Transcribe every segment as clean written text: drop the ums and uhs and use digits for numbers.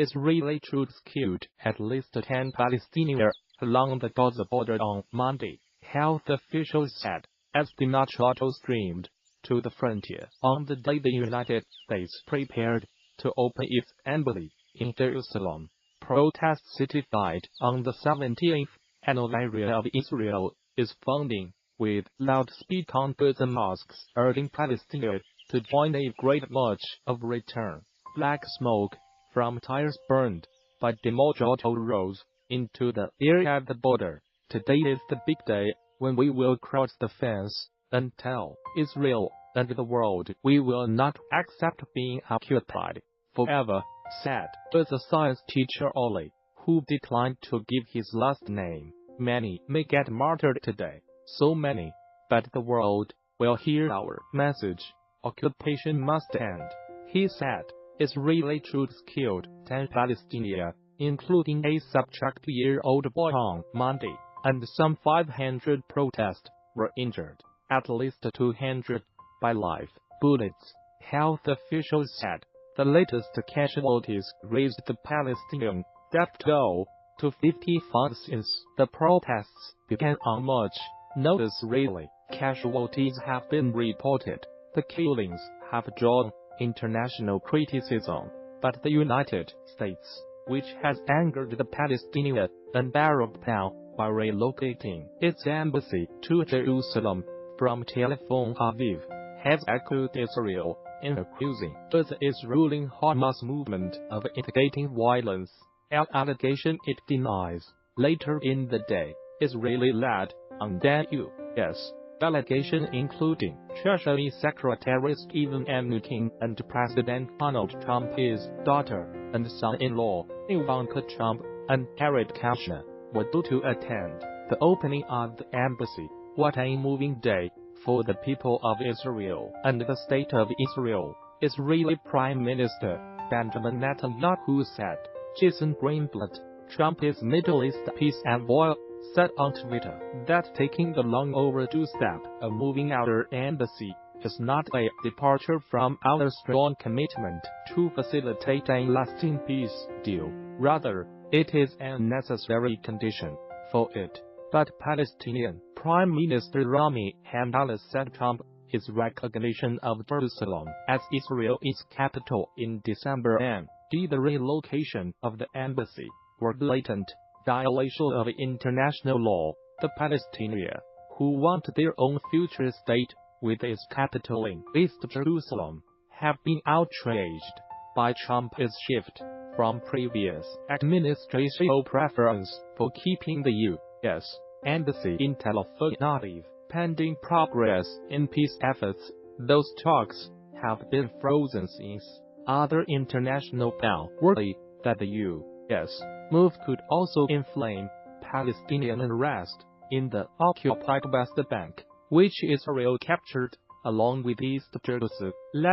Israeli troops killed at least 10 Palestinians along the Gaza border on Monday, health officials said, as the auto streamed to the frontier on the day the United States prepared to open its embassy in Jerusalem. Protests citified on the 17th anniversary of Israel is founding, with loudspeaker concerts and mosques urging Palestinians to join a great march of return. Black smoke from tires burned by auto rose into the air at the border. Today is the big day when we will cross the fence and tell Israel and the world we will not accept being occupied forever, said the science teacher Oli, who declined to give his last name. Many may get martyred today, so many, but the world will hear our message. Occupation must end, he said. Israeli troops killed 10 Palestinians, including a sub-2-year-old boy on Monday, and some 500 protesters were injured, at least 200 by live bullets, health officials said. The latest casualties raised the Palestinian death toll to 55 since the protests began on March. No Israeli casualties have been reported. The killings have drawn international criticism, but the United States, which has angered the Palestinian and Arab now by relocating its embassy to Jerusalem from Tel Aviv, has echoed Israel in accusing the Israeli Hamas movement of instigating violence, an allegation it denies. Later in the day, Israeli-led on the U.S. delegation including Treasury Secretary Stephen Mnuchin and President Donald Trump, his daughter and son-in-law Ivanka Trump, and Jared Kushner were due to attend the opening of the embassy. What a moving day for the people of Israel and the state of Israel, Israeli Prime Minister Benjamin Netanyahu said. Jason Greenblatt, Trump's Middle East peace envoy, said on Twitter that taking the long overdue step of moving our embassy is not a departure from our strong commitment to facilitate a lasting peace deal. Rather, it is a necessary condition for it. But Palestinian Prime Minister Hamdallah said Trump's recognition of Jerusalem as Israel's capital in December and the relocation of the embassy were blatant violation of international law. The Palestinians, who want their own future state with its capital in East Jerusalem, have been outraged by Trump's shift from previous administration's preference for keeping the U.S. embassy in Tel Aviv. Pending progress in peace efforts, those talks have been frozen since other international now worry that the U.S. move could also inflame Palestinian unrest in the occupied West Bank, which Israel captured along with East Jerusalem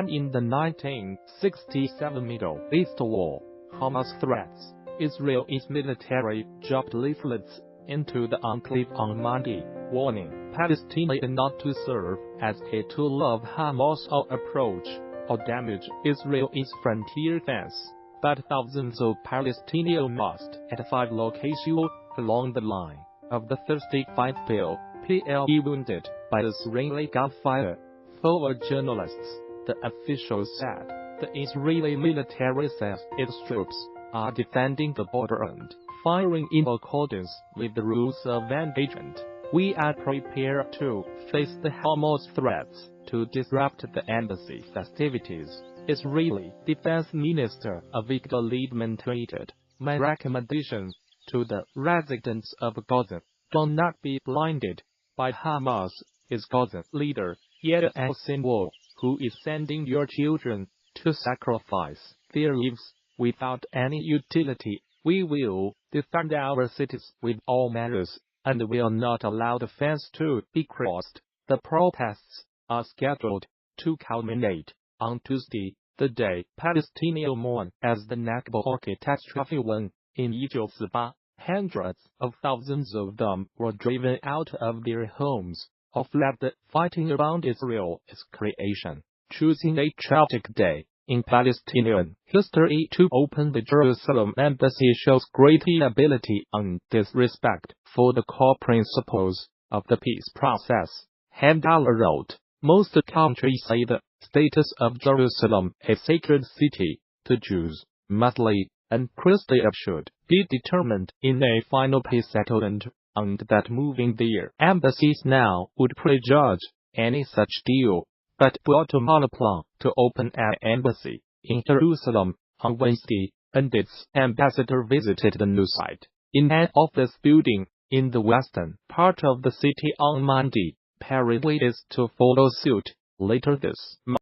in the 1967 Middle East War. Hamas threats Israel's military dropped leaflets into the enclave on Monday, warning Palestinians not to serve as a tool of Hamas or approach or damage Israel's frontier fence. But thousands of Palestinians lost at 5 locations along the line of the 35 PLE wounded by Israeli gunfire. Former journalists, the officials said, the Israeli military says its troops are defending the border and firing in accordance with the rules of engagement. We are prepared to face the Hamas threats to disrupt the embassy festivities. Israeli Defence Minister Avigdor Lieberman tweeted, "My recommendation to the residents of Gaza, do not be blinded by Hamas," is Gaza leader Yehya Sinwar, who is sending your children to sacrifice their lives without any utility. We will defend our cities with all measures, and will not allow the fence to be crossed. The protests are scheduled to culminate on Tuesday, the day Palestinians mourn as the Nakba or Catastrophe when, in eeibility, hundreds of thousands of them were driven out of their homes or fled. Fighting around Israel's creation, choosing a tragic day In Palestinian history, to open the Jerusalem embassy shows great eiebility and disrespect for the core principles of the peace process. Hamdallah wrote, "Most countries say the status of Jerusalem, a sacred city, to Jews, Musli and Christia should be determined in a final peace settlement, and that moving their embassies now would prejudge any such deal. But Guatemala plan to open an embassy in Jerusalem on Wednesday, and its ambassador visited the new site in an office building in the western part of the city on Monday. Paraguay is to follow suit later this month."